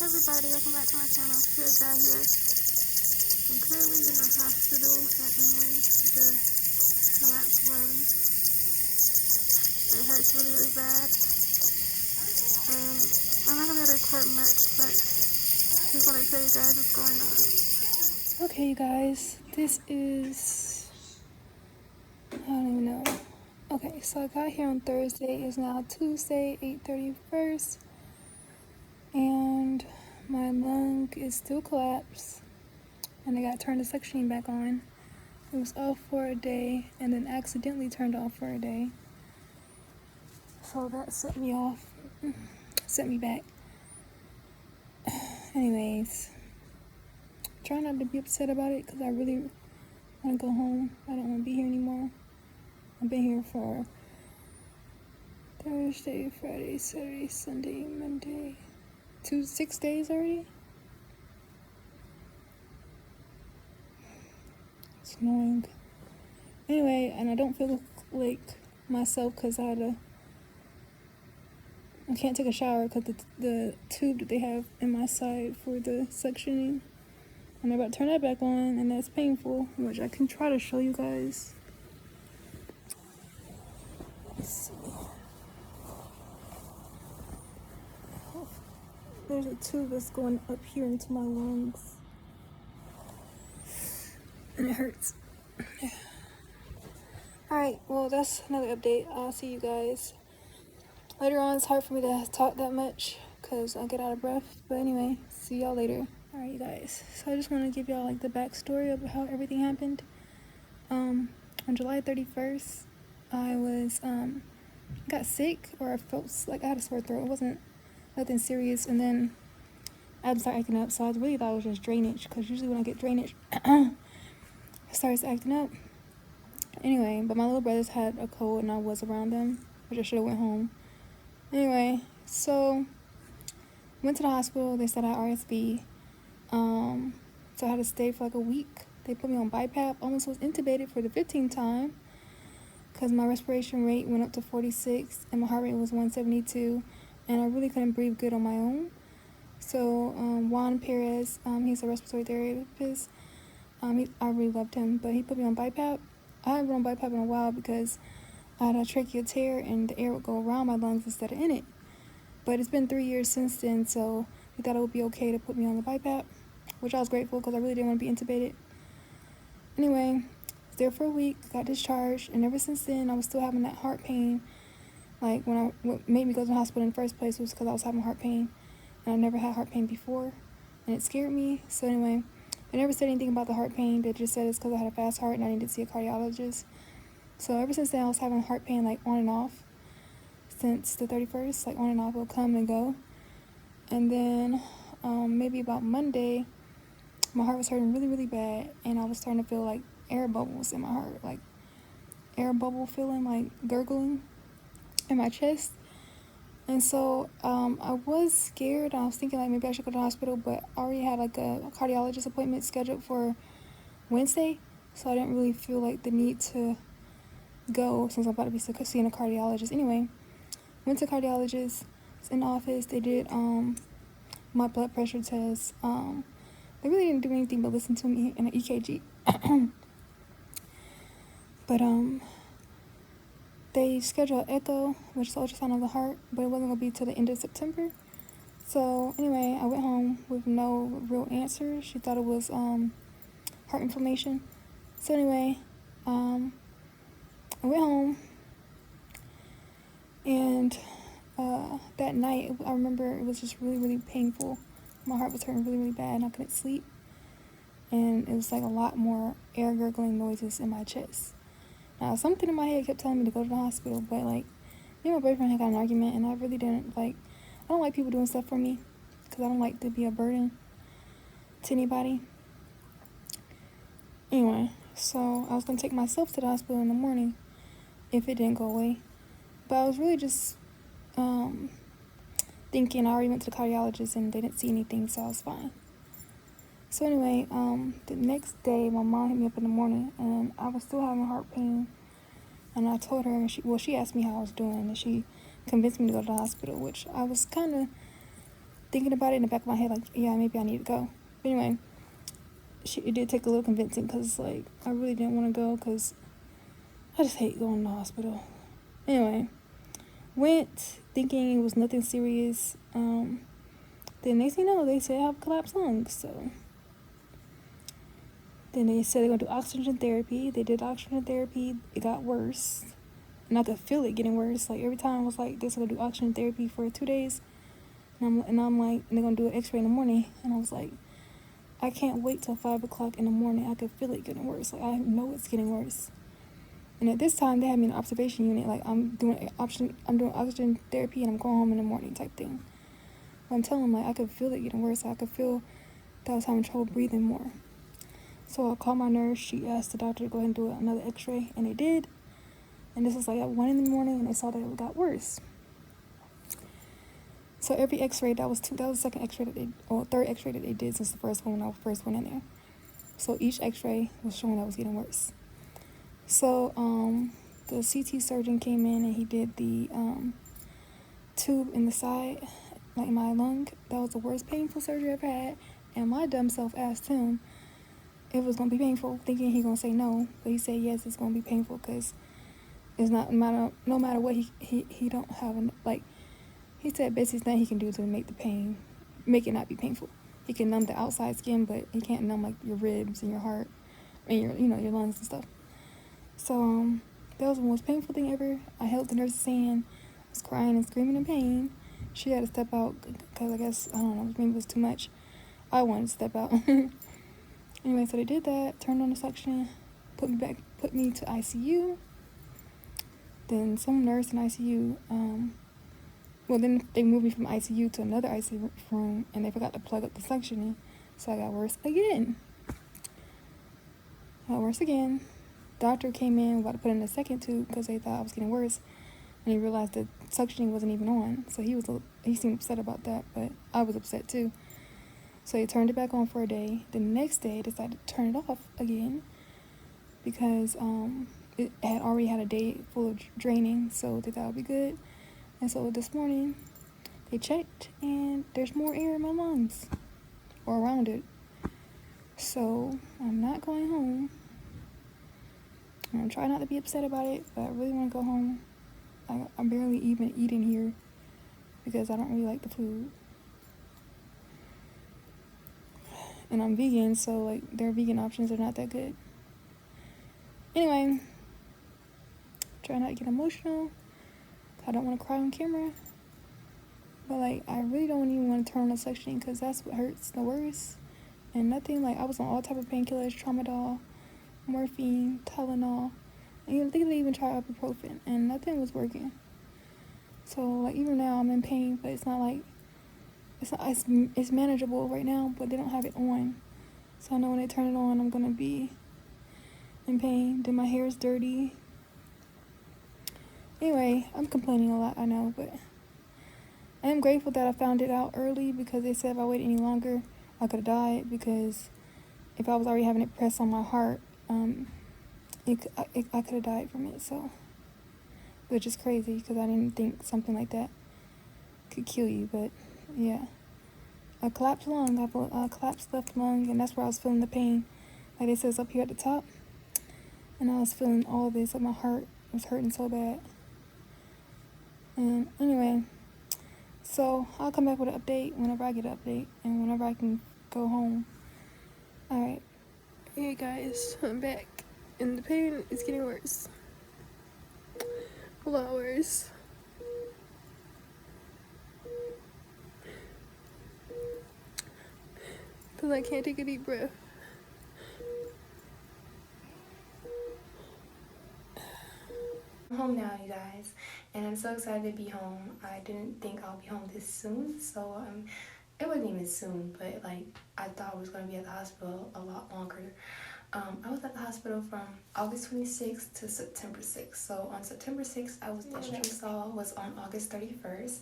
Everybody, welcome back to my channel. It's Guy here. I'm currently in the hospital at Emory with a collapsed lung. It hurts really, really bad. I'm not gonna be able to record much, but I just want to tell you guys what's going on. Okay, you guys, this is, I don't even know. Okay, so I got here on Thursday. It's now Tuesday, 8:31, and my lung is still collapsed, and I got turned the suctioning back on. It was off for a day, and then accidentally turned off for a day. So that set me off, set me back. Anyways, try not to be upset about it, because I really want to go home. I don't want to be here anymore. I've been here for Thursday, Friday, Saturday, Sunday, Monday, 6 days already. It's annoying. Anyway, and I don't feel like myself because I can't take a shower because the tube that they have in my side for the suctioning, and I'm about to turn that back on, and that's painful, which I can try to show you guys. Let's see. There's a tube that's going up here into my lungs, and it hurts. Alright, well, that's another update. I'll see you guys later on. It's hard for me to talk that much because I get out of breath. But anyway, see y'all later. Alright, you guys. So I just want to give y'all like the backstory of how everything happened. On July 31st, I was got sick, or I felt like I had a sore throat. It wasn't nothing serious, and then I had to start acting up. So I really thought it was just drainage, because usually when I get drainage, it starts acting up. Anyway, but my little brothers had a cold, and I was around them, which I should have went home. Anyway, so went to the hospital. They said I had RSV. So I had to stay for like a week. They put me on BiPAP. Almost was intubated for the 15th time because my respiration rate went up to 46 and my heart rate was 172, and I really couldn't breathe good on my own. So Juan Perez, he's a respiratory therapist. I really loved him, but he put me on BiPAP. I haven't been on BiPAP in a while because I had a tracheal tear and the air would go around my lungs instead of in it. But it's been 3 years since then, so we thought it would be okay to put me on the BiPAP, which I was grateful because I really didn't want to be intubated. Anyway, was there for a week, got discharged, and ever since then I was still having that heart pain. Like what made me go to the hospital in the first place was because I was having heart pain, and I never had heart pain before, and it scared me. So anyway, they never said anything about the heart pain. They just said it's because I had a fast heart and I needed to see a cardiologist. So ever since then I was having heart pain like on and off since the 31st, like on and off. It'll come and go. And then maybe about Monday, my heart was hurting really, really bad, and I was starting to feel like air bubbles in my heart, like air bubble feeling, like gurgling in my chest. And so I was scared. I was thinking like maybe I should go to the hospital, but I already had like a cardiologist appointment scheduled for Wednesday, so I didn't really feel like the need to go since I'm about to be seeing a cardiologist. Anyway, went to cardiologist. It's in the office. They did my blood pressure test. They really didn't do anything but listen to me in an EKG. But they scheduled an echo, which is ultrasound of the heart, but it wasn't going to be till the end of September. So anyway, I went home with no real answer. She thought it was heart inflammation. So anyway, I went home, and that night, I remember it was just really, really painful. My heart was hurting really, really bad, and I couldn't sleep. And it was like a lot more air gurgling noises in my chest. Now, something in my head kept telling me to go to the hospital, but like, me and my boyfriend had got an argument, and I really didn't like, I don't like people doing stuff for me, because I don't like to be a burden to anybody. Anyway, so I was going to take myself to the hospital in the morning if it didn't go away. But I was really just thinking, I already went to the cardiologist and they didn't see anything, so I was fine. So anyway, the next day, my mom hit me up in the morning, and I was still having heart pain. And I told her, she asked me how I was doing, and she convinced me to go to the hospital, which I was kind of thinking about it in the back of my head, like, yeah, maybe I need to go. But anyway, it did take a little convincing because, like, I really didn't want to go because I just hate going to the hospital. Anyway, went thinking it was nothing serious. Then next thing you know, they said I have collapsed lungs. So then they said they're going to do oxygen therapy. They did oxygen therapy. It got worse. And I could feel it getting worse. Like, every time I was like, they're going to do oxygen therapy for 2 days. And I'm like, and they're going to do an x-ray in the morning. And I was like, I can't wait till 5 o'clock in the morning. I could feel it getting worse. Like, I know it's getting worse. And at this time, they had me in an observation unit. Like, I'm doing oxygen therapy, and I'm going home in the morning type thing. But I'm telling them, like, I could feel it getting worse. I could feel that I was having trouble breathing more. So I called my nurse. She asked the doctor to go ahead and do another x-ray, and they did. And this was like at 1 in the morning, and they saw that it got worse. So every x-ray, that was the second x-ray third x-ray that they did since the first one when I first went in there. So each x-ray was showing that it was getting worse. So the CT surgeon came in and he did the tube in the side, like my lung. That was the worst painful surgery I've ever had. And my dumb self asked him if it was going to be painful, thinking he going to say no. But he said yes, it's going to be painful because it's no matter what, he don't have, like, he said basically nothing he can do to make it not be painful. He can numb the outside skin, but he can't numb, like, your ribs and your heart and your lungs and stuff. So, that was the most painful thing ever. I held the nurse's hand, was crying and screaming in pain. She had to step out because I guess, I don't know, maybe it was too much. I wanted to step out. Anyway, so they did that, turned on the suction, put me to ICU. Then some nurse in ICU, then they moved me from ICU to another ICU room, and they forgot to plug up the suctioning, so I got worse again. Doctor came in, about to put in the second tube because they thought I was getting worse, and he realized that suctioning wasn't even on. So he seemed upset about that, but I was upset too. So he turned it back on for a day. The next day, decided to turn it off again because it had already had a day full of draining, so they thought it would be good. And so this morning, they checked, and there's more air in my lungs, or around it. So I'm not going home. I'm going to try not to be upset about it, but I really want to go home. I'm barely even eating here because I don't really like the food. And I'm vegan, so, like, their vegan options are not that good. Anyway, try not to get emotional. I don't want to cry on camera. But, like, I really don't even want to turn on the suctioning because that's what hurts the worst. And nothing, like, I was on all type of painkillers, Tramadol, morphine, Tylenol. And I think they even tried ibuprofen, and nothing was working. So, like, even now I'm in pain, but it's not like, it's manageable right now, but they don't have it on. So I know when they turn it on, I'm going to be in pain. Then my hair is dirty. Anyway, I'm complaining a lot, I know, but I am grateful that I found it out early because they said if I waited any longer, I could have died because if I was already having it pressed on my heart, I could have died from it, so, which is crazy because I didn't think something like that could kill you, but yeah. A collapsed lung, a collapsed left lung, and that's where I was feeling the pain. Like it says up here at the top. And I was feeling all of this, like my heart was hurting so bad. And anyway, so I'll come back with an update whenever I get an update and whenever I can go home. Alright. Hey guys, I'm back. And the pain is getting worse. A lot worse. Because I can't take a deep breath. I'm home now, you guys, and I'm so excited to be home. I didn't think I'll be home this soon, so it wasn't even soon, but like I thought I was going to be at the hospital a lot longer. I was at the hospital from August 26th to September 6th. So on September 6th, the ultrasound you saw was on August 31st.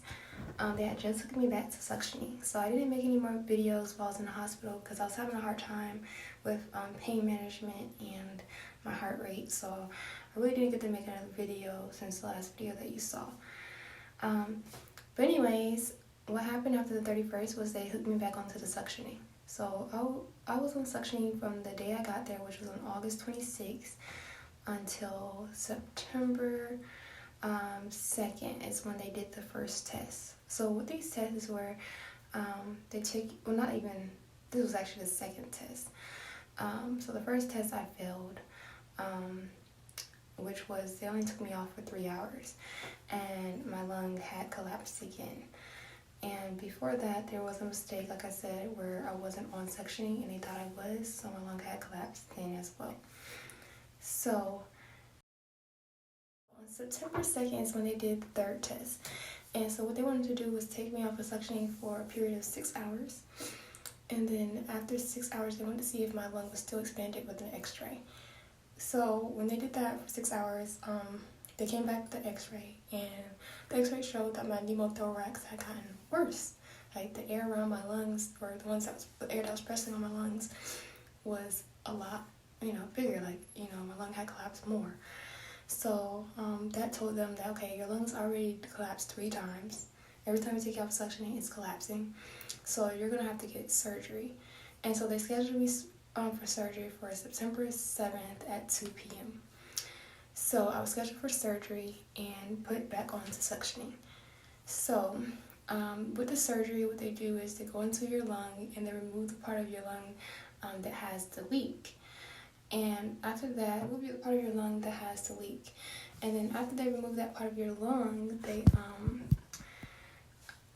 They had just took me back to suctioning. So I didn't make any more videos while I was in the hospital because I was having a hard time with pain management and my heart rate. So I really didn't get to make another video since the last video that you saw. But anyways, what happened after the 31st was they hooked me back onto the suctioning. So I was on suctioning from the day I got there, which was on August 26th, until September 2nd is when they did the first test. So what these tests were, they took, well, not even, this was actually the second test. So the first test I failed, which was, they only took me off for 3 hours, and my lung had collapsed again. And before that, there was a mistake, like I said, where I wasn't on suctioning and they thought I was, so my lung had collapsed then as well. So on September 2nd is when they did the third test. And so what they wanted to do was take me off of suctioning for a period of 6 hours. And then after 6 hours, they wanted to see if my lung was still expanded with an x-ray. So when they did that for 6 hours, they came back with the x-ray, and the x-ray showed that my pneumothorax had gotten worse. Like the air around my lungs, or the air that was pressing on my lungs, was a lot, bigger. Like, my lung had collapsed more. So that told them that, okay, your lungs already collapsed 3 times. Every time you take it off suctioning, it's collapsing. So you're gonna have to get surgery. And so they scheduled me for surgery for September 7th at 2 p.m. So I was scheduled for surgery and put back onto suctioning. So with the surgery, what they do is they go into your lung and they remove the part of your lung that has the leak. And after that, it will be the part of your lung that has the leak. And then after they remove that part of your lung, they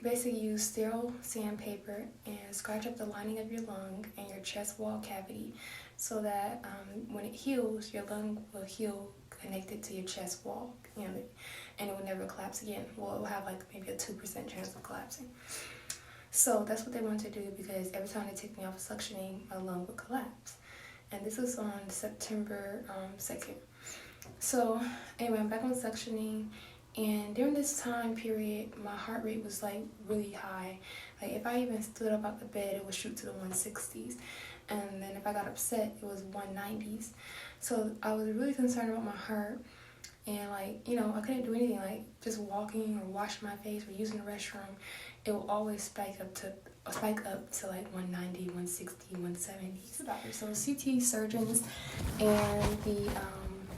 basically use sterile sandpaper and scratch up the lining of your lung and your chest wall cavity, so that when it heals, your lung will heal connected to your chest wall, and it will never collapse again. Well, it will have like maybe a 2% chance of collapsing. So that's what they wanted to do, because every time they take me off of suctioning, my lung would collapse. And this was on September 2nd. So anyway, I'm back on suctioning. And during this time period, my heart rate was like really high. Like if I even stood up out the bed, it would shoot to the 160s. And then if I got upset, it was 190s. So I was really concerned about my heart. And I couldn't do anything, like just walking or washing my face or using the restroom. It will always spike up to like 190, 160, 170. So CT surgeons and the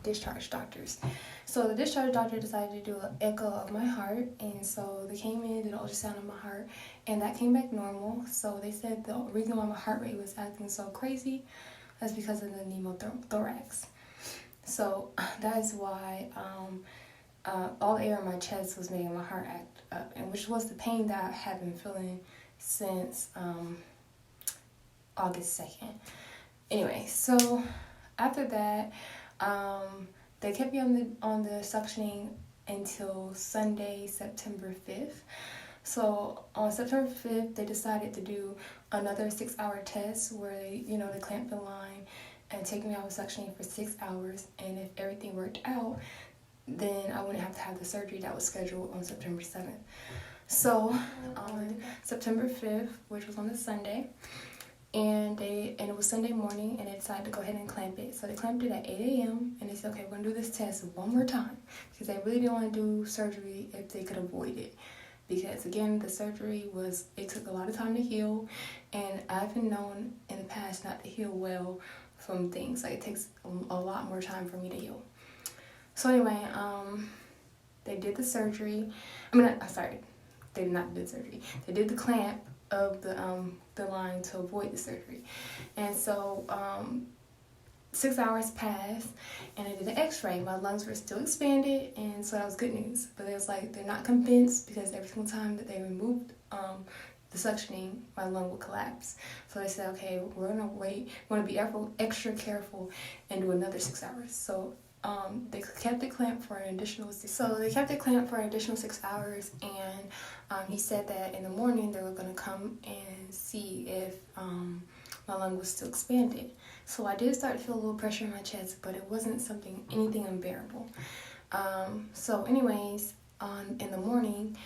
discharge doctors. So the discharge doctor decided to do an echo of my heart, and so they came in, did an ultrasound of my heart, and that came back normal. So they said the reason why my heart rate was acting so crazy is because of the pneumothorax. So that is why all the air in my chest was making my heart act up, and which was the pain that I had been feeling since August 2nd. Anyway, so after that, they kept me on the suctioning until Sunday, September 5th. So on September 5th, they decided to do another 6-hour test where they clamped the line and take me out of suctioning for 6 hours. And if everything worked out, then I wouldn't have to have the surgery that was scheduled on September 7th. So on September 5th, which was on the Sunday, and it was Sunday morning, and they decided to go ahead and clamp it. So they clamped it at 8 a.m. and they said, okay, we're going to do this test one more time, because they really didn't want to do surgery if they could avoid it. Because again, the surgery it took a lot of time to heal, and I've been known in the past not to heal well from things. Like it takes a lot more time for me to heal. So anyway, they did the surgery. They did not do the surgery. They did the clamp of the line to avoid the surgery. And so 6 hours passed, and I did an x-ray. My lungs were still expanded, and so that was good news. But it was like they're not convinced, because every single time that they removed the suctioning, my lung would collapse. So they said, okay, we're gonna wait. We're gonna be extra careful and do another 6 hours. So they kept the clamp for an additional 6 hours, and he said that in the morning they were going to come and see if my lung was still expanded. So I did start to feel a little pressure in my chest, but it wasn't anything unbearable. So anyways, in the morning,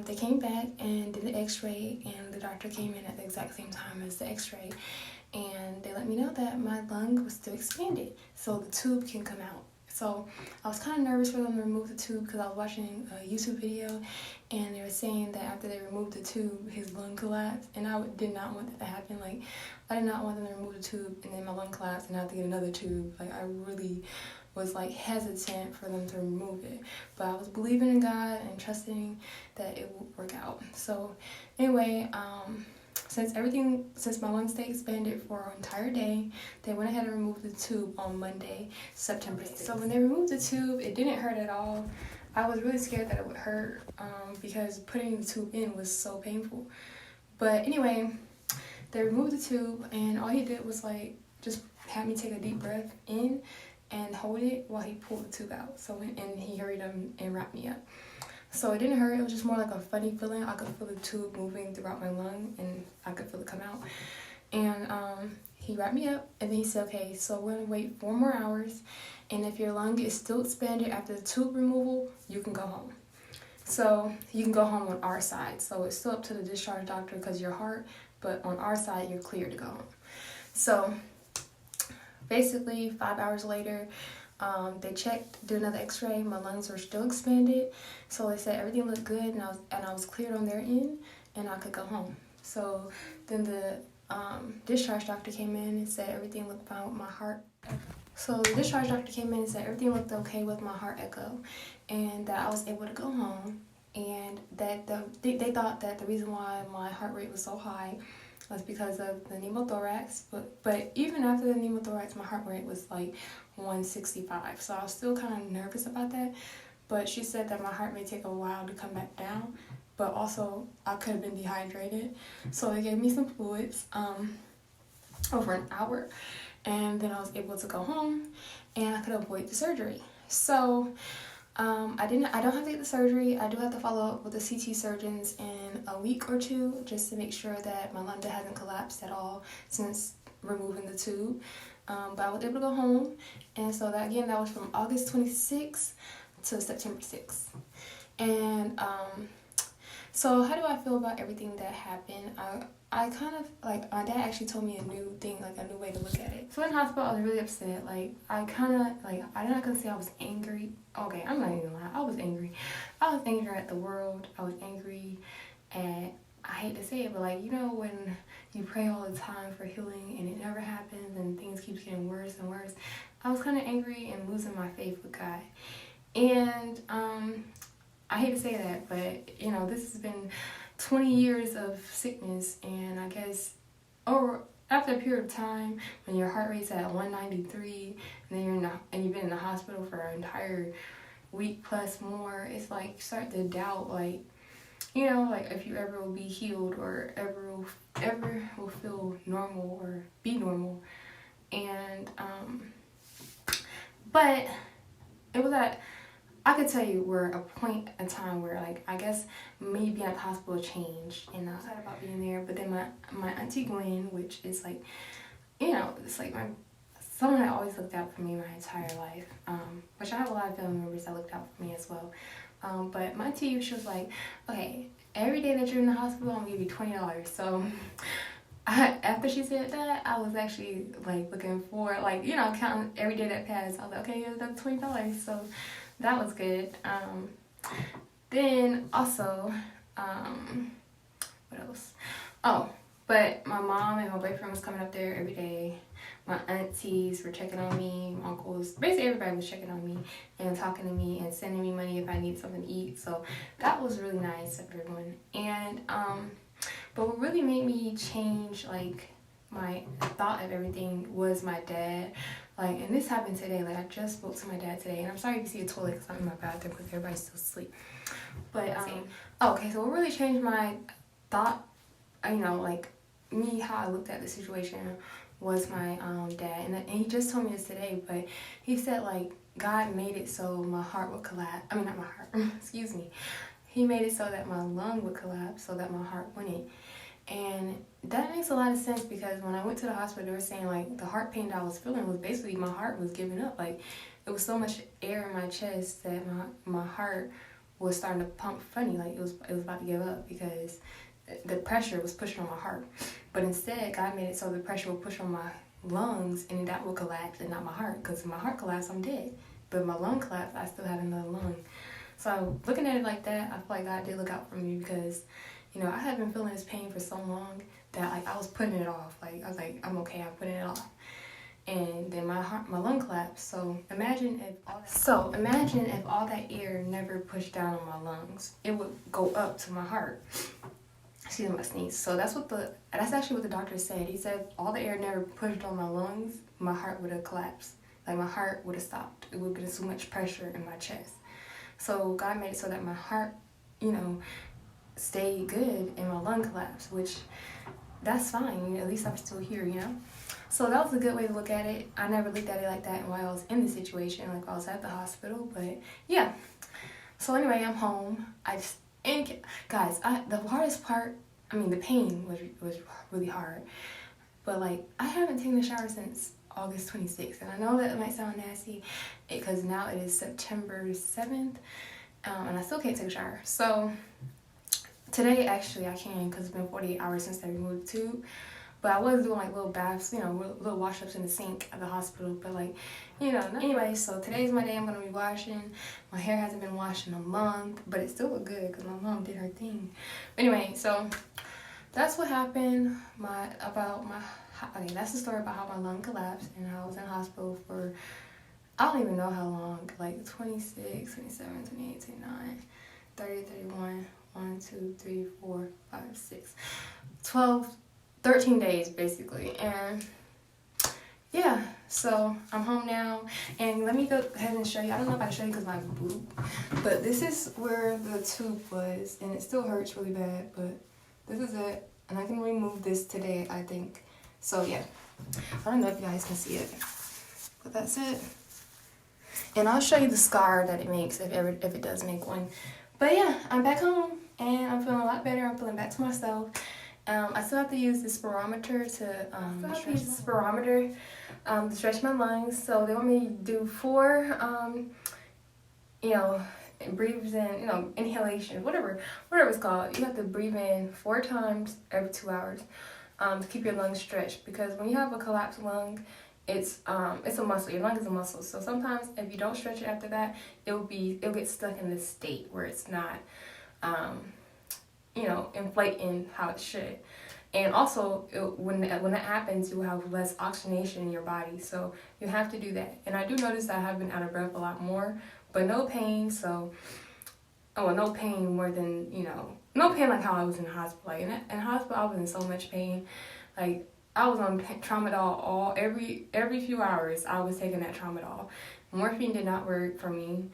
they came back and did the x-ray, and the doctor came in at the exact same time as the x-ray. And they let me know that my lung was still expanded, so the tube can come out. So I was kind of nervous for them to remove the tube because I was watching a YouTube video and they were saying that after they removed the tube, his lung collapsed. And I did not want that to happen. Like, I did not want them to remove the tube and then my lung collapsed and I have to get another tube. Like, I really was like hesitant for them to remove it. But I was believing in God and trusting that it would work out. So anyway, since my lungs stayed expanded for an entire day, they went ahead and removed the tube on Monday, September 6th. So when they removed the tube, it didn't hurt at all. I was really scared that it would hurt because putting the tube in was so painful. But anyway, they removed the tube and all he did was like just had me take a deep breath in and hold it while he pulled the tube out. So and he hurried up and wrapped me up. So it didn't hurt, it was just more like a funny feeling. I could feel the tube moving throughout my lung and I could feel it come out. And he wrapped me up and then he said, okay, so we're gonna wait 4 more hours. And if your lung is still expanded after the tube removal, you can go home. So you can go home on our side. So it's still up to the discharge doctor because your heart, but on our side, you're clear to go home. So basically 5 hours later, they checked, did another x-ray, my lungs were still expanded, so they said everything looked good and I was cleared on their end and I could go home. So then the discharge doctor came in and said everything looked fine with my heart. So the discharge doctor came in and said everything looked okay with my heart echo and that I was able to go home, and that they thought that the reason why my heart rate was so high was because of the pneumothorax, but even after the pneumothorax, my heart rate was like 165, so I was still kind of nervous about that. But she said that my heart may take a while to come back down, but also I could have been dehydrated, so they gave me some fluids over an hour, and then I was able to go home and I could avoid the surgery. So I don't have to get the surgery. I do have to follow up with the CT surgeons in a week or two just to make sure that my lung hasn't collapsed at all since removing the tube. But I was able to go home, and so that was from August 26th to September 6th. And so how do I feel about everything that happened? I kind of, like, my dad actually told me a new thing, like a new way to look at it. So in hospital, I was really upset. Like, I'm not gonna say I was angry. Okay, I'm not even gonna lie. I was angry. I was angry at the world. I was angry at, I hate to say it, but like, you know, when you pray all the time for healing and it never happens and things keep getting worse and worse. I was kind of angry and losing my faith with God. And I hate to say that, but you know, this has been 20 years of sickness, and I guess after a period of time when your heart rate's at 193 and then you've been in the hospital for an entire week plus more, it's like you start to doubt, like, you know, like if you ever will be healed or ever will feel normal or be normal. And but it was at, I could tell you we're a point in time where, like, I guess me being at the hospital changed, and I was sad about being there. But then my auntie Gwen, which is like, you know, it's like someone that always looked out for me my entire life, which I have a lot of family members that looked out for me as well. But my auntie, she was like, okay, every day that you're in the hospital, I'm gonna give you $20. So after she said that, I was actually like looking for, like, you know, counting every day that passed. I was like, okay, yeah, that's $20. So that was good. Then also, what else? Oh, but my mom and my boyfriend was coming up there every day. My aunties were checking on me, my uncles, basically everybody was checking on me and talking to me and sending me money if I need something to eat. So that was really nice of everyone. And but what really made me change, like, my thought of everything was my dad. Like, and this happened today. Like, I just spoke to my dad today, and I'm sorry if you see a toilet because I'm in my bathroom because everybody's still asleep. But okay, so what really changed my thought, you know, like me, how I looked at the situation, was my dad. And he just told me this today, but he said, like, God made it so my heart would collapse. I mean, not my heart, excuse me. He made it so that my lung would collapse so that my heart wouldn't. And that makes a lot of sense, because when I went to the hospital, they were saying, like, the heart pain that I was feeling was basically my heart was giving up. Like, it was so much air in my chest that my heart was starting to pump funny. Like, it was about to give up because the pressure was pushing on my heart. But instead, God made it so the pressure would push on my lungs and that would collapse and not my heart. Because if my heart collapsed, I'm dead. my lung collapsed, I still had another lung. So looking at it like that, I feel like God did look out for me because, you know, I had been feeling this pain for so long that like I was putting it off. Like I was like, I'm okay, I'm putting it off. And then my lung collapsed. So imagine if all that air never pushed down on my lungs, it would go up to my heart. Excuse me, my sneeze. So that's actually what the doctor said. He said all the air never pushed on my lungs, my heart would have collapsed. Like my heart would have stopped. It would get so much pressure in my chest. So God made it so that my heart, you know, stayed good and my lung collapsed, which that's fine. At least I'm still here, you know. So that was a good way to look at it. I never looked at it like that while I was in the situation, like while I was at the hospital. But yeah. So anyway, I'm home. And guys, the hardest part, I mean, the pain was really hard. But like, I haven't taken a shower since August 26th. And I know that might sound nasty because now it is September 7th. And I still can't take a shower. So today, actually, I can because it's been 48 hours since they removed the tube. But I was doing like little baths, you know, little wash-ups in the sink at the hospital. But like, you know, anyway, so today's my day. I'm going to be washing. My hair hasn't been washed in a month, but it still looked good because my mom did her thing. But anyway, so that's what happened. Okay, that's the story about how my lung collapsed and how I was in the hospital for, I don't even know how long, like 26, 27, 28, 29, 30, 31, 1, 2, 3, 4, 5, 6, 12, 13 days basically. And yeah, so I'm home now, and let me go ahead and show you. I don't know if I can show you because my boob, but this is where the tube was, and it still hurts really bad, but this is it, and I can remove this today, I think. So yeah, I don't know if you guys can see it, but that's it. And I'll show you the scar that it makes if it does make one. But yeah, I'm back home, and I'm feeling a lot better. I'm feeling back to myself. I still have to use the spirometer to stretch my lungs. So they want me to do 4, you know, breathes in, you know, inhalation, whatever it's called. You have to breathe in 4 times every 2 hours to keep your lungs stretched. Because when you have a collapsed lung, it's a muscle. Your lung is a muscle. So sometimes if you don't stretch it after that, it'll get stuck in this state where it's not you know, inflating how it should. And also, when that happens, you will have less oxygenation in your body. So you have to do that. And I do notice that I have been out of breath a lot more, but no pain. So, no pain more than, you know, no pain like how I was in the hospital. Like in hospital, I was in so much pain. Like I was on tramadol every few hours. I was taking that tramadol. Morphine did not work for me.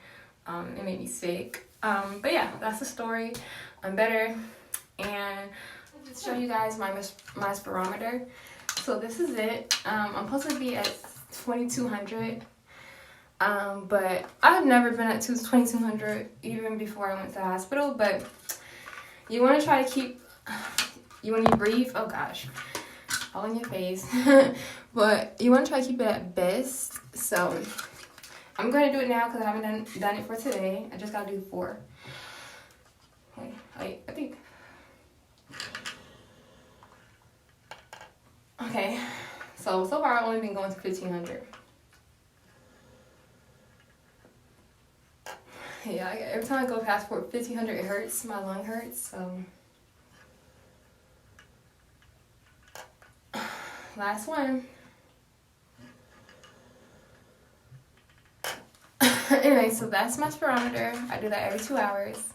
It made me sick. But yeah, that's the story. I'm better, and I'll show you guys my spirometer. So this is it. I'm supposed to be at 2200, but I've never been at 2200 even before I went to the hospital. But you want to try to keep, when you breathe, oh gosh, all in your face. But you want to try to keep it at best. So I'm going to do it now because I haven't done it for today. I just got to do 4. I think. Okay, so far I've only been going to 1500. Yeah, every time I go past 1500, it hurts. My lung hurts. So last one. Anyway, so that's my spirometer. I do that every 2 hours.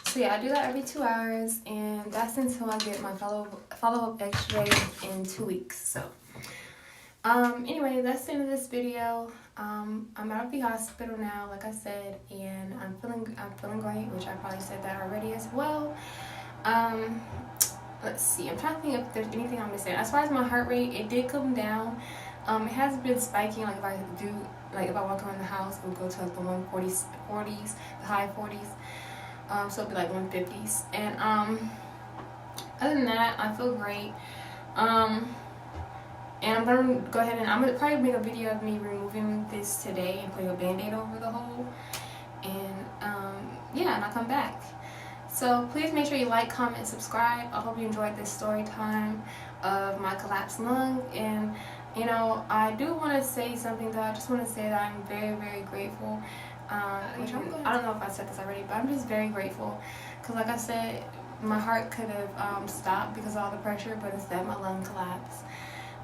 So yeah, I do that every 2 hours, and that's until I get my follow-up x-ray in 2 weeks. So anyway, that's the end of this video. I'm out of the hospital now, like I said, and I'm feeling great, which I probably said that already as well. Let's see, I'm trying to think if there's anything I'm missing. As far as my heart rate, it did come down. It has been spiking. Like if I walk around the house, it would go to like the 140s, the high 40s. So it'd be like 150s. And other than that, I feel great. And I'm gonna go ahead and I'm gonna probably make a video of me removing this today and putting a band-aid over the hole. And yeah, and I'll come back. So please make sure you like, comment, and subscribe. I hope you enjoyed this story time of my collapsed lung, and You know, I do want to say something though. I just want to say that I'm very, very grateful. I don't know if I said this already, but I'm just very grateful. Because, like I said, my heart could have stopped because of all the pressure, but instead my lung collapsed.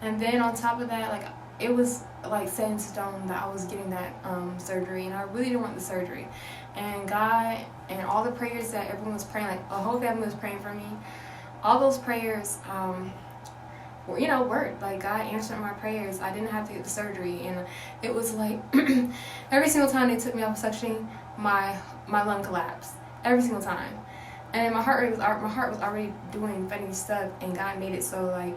And then on top of that, like, it was like set in stone that I was getting that surgery, and I really didn't want the surgery. And God and all the prayers that everyone was praying, like the whole family was praying for me, all those prayers worked. Like, God answered my prayers. I didn't have to get the surgery, and it was like every single time they took me off suctioning, my lung collapsed every single time, and my heart was already doing funny stuff, and God made it so, like,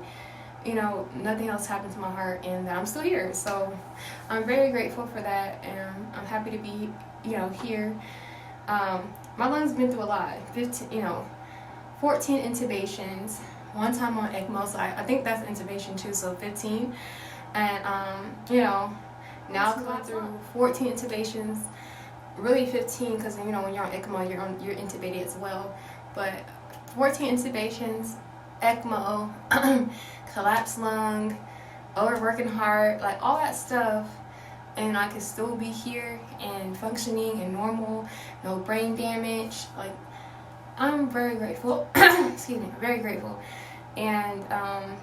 nothing else happened to my heart, and that I'm still here. So I'm very grateful for that, and I'm happy to be here. My lungs been through a lot. 14 intubations. One time on ECMO, so I think that's intubation too, so 15. And, now I've gone through 14 intubations, really 15, because, when you're on ECMO, you're intubated as well. But 14 intubations, ECMO, collapsed lung, overworking heart, like all that stuff. And I could still be here and functioning and normal, no brain damage. Like, I'm very grateful. Excuse me, very grateful. And I'm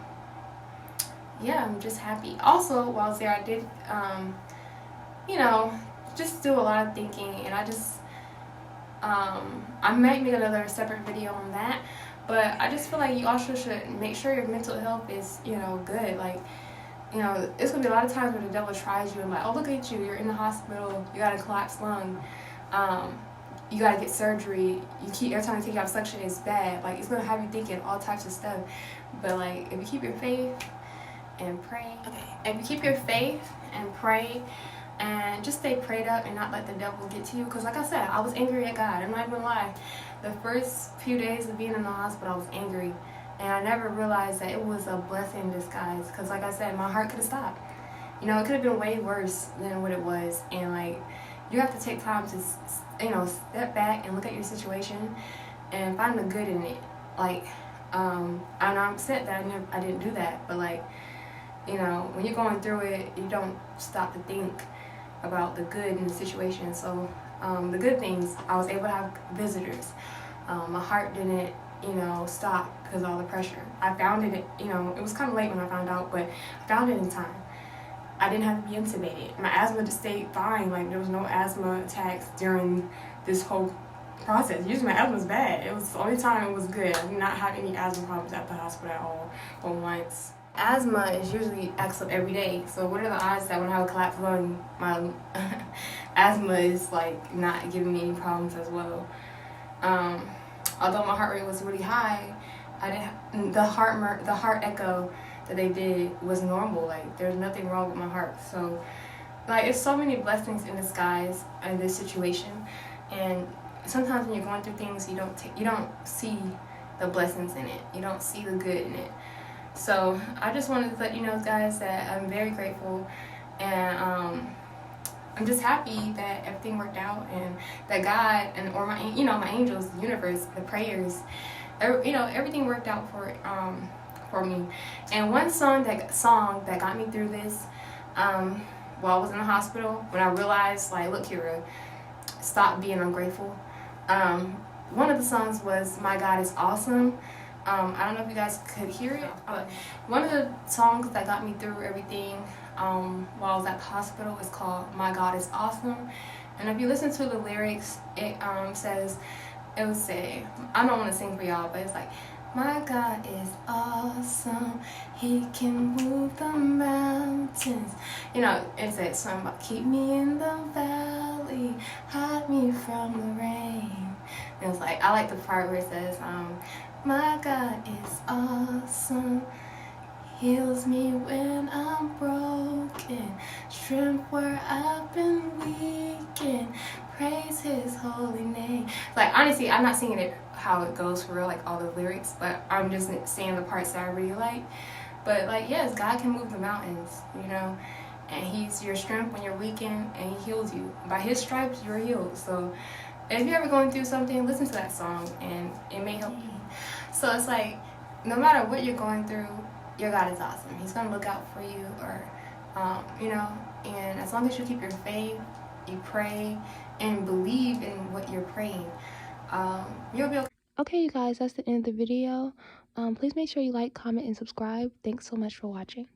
just happy. Also, while I was there, I did just do a lot of thinking, and I might make another separate video on that, but I just feel like you also should make sure your mental health is good. Like, it's gonna be a lot of times where the devil tries you and like, oh, look at you, you're in the hospital, you got a collapsed lung, you gotta get surgery, every time you take out suction, it's bad. Like, it's gonna have you thinking all types of stuff. But, like, if you keep your faith and pray, and just stay prayed up and not let the devil get to you. Because, like I said, I was angry at God. I'm not even gonna lie. The first few days of being in the hospital, I was angry, and I never realized that it was a blessing in disguise. Because, like I said, my heart could have stopped. It could have been way worse than what it was. And, like, you have to take time to step back and look at your situation and find the good in it. Like, I'm upset that I didn't do that, but, like, when you're going through it, you don't stop to think about the good in the situation. So the good things, I was able to have visitors. My heart didn't stop because of all the pressure. I found it, it was kind of late when I found out, but I found it in time. I didn't have to be intubated. My asthma just stayed fine. Like, there was no asthma attacks during this whole process. Usually my asthma was bad. It was the only time it was good. I did not have any asthma problems at the hospital at all, or once. Asthma is usually acts up every day. So what are the odds that when I have a collapsed lung, my asthma is, like, not giving me any problems as well? Although my heart rate was really high, the heart echo that they did was normal. Like, there's nothing wrong with my heart. So, like, it's so many blessings in disguise in this situation. And sometimes when you're going through things, you don't see the blessings in it. You don't see the good in it. So I just wanted to let you know, guys, that I'm very grateful, and I'm just happy that everything worked out, and that God or my angels, the universe, the prayers, everything worked out for me. And one song that got me through this, while I was in the hospital, when I realized, like, look, Kira, stop being ungrateful. One of the songs was "My God Is Awesome." I don't know if you guys could hear it, but one of the songs that got me through everything while I was at the hospital is called "My God Is Awesome." And if you listen to the lyrics, it would say, I don't want to sing for y'all, but it's like, my God is awesome, He can move the mountains. It says something about keep me in the valley, hide me from the rain. And it's like, I like the part where it says, my God is awesome, heals me when I'm broken, strength where I've been weakened, praise His holy name. Like, honestly, I'm not singing it how it goes for real, like all the lyrics, but I'm just saying the parts that I really like. But, like, yes, God can move the mountains, and He's your strength when you're weakened, and He heals you. By His stripes, you're healed. So if you're ever going through something, listen to that song, and it may help you. So it's like, no matter what you're going through, your God is awesome. He's gonna look out for you, or you know. And as long as you keep your faith, you pray, and believe in what you're praying, you'll be okay. Okay, you guys, that's the end of the video. Please make sure you like, comment, and subscribe. Thanks so much for watching.